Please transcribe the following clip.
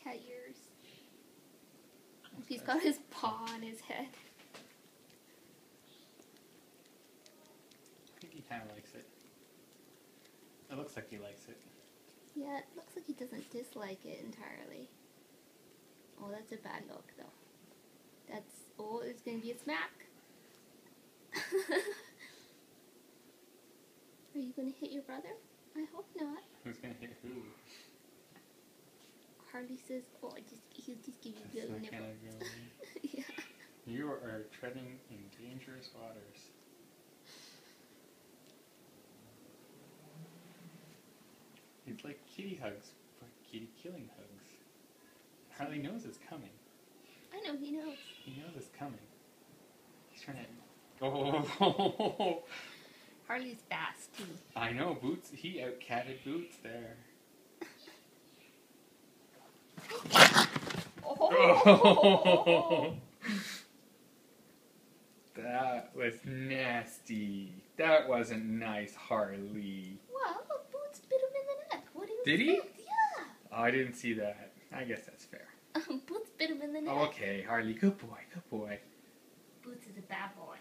cat ears. He's got his paw on his head. I think he kind of likes it. It looks like he likes it. Yeah, it looks like he doesn't dislike it entirely. Oh, that's a bad look, though. Oh, it's gonna be a smack. Are you gonna hit your brother? I hope not. Who's gonna hit who? Harley says, oh, he'll just give you a little nipple. Yeah. You are treading in dangerous waters. It's like kitty hugs, but kitty killing hugs. Harley knows it's coming. I know, he knows. He knows it's coming. He's trying to... Oh! Harley's fast, too. I know, Boots. He out-catted Boots there. Oh! That was nasty. That wasn't nice, Harley. Well, Boots bit him in the neck. What do you Did he? Yeah. Oh, I didn't see that. I guess that's fair. Boots bit him in the neck. Okay, Harley, good boy, good boy. Boots is a bad boy.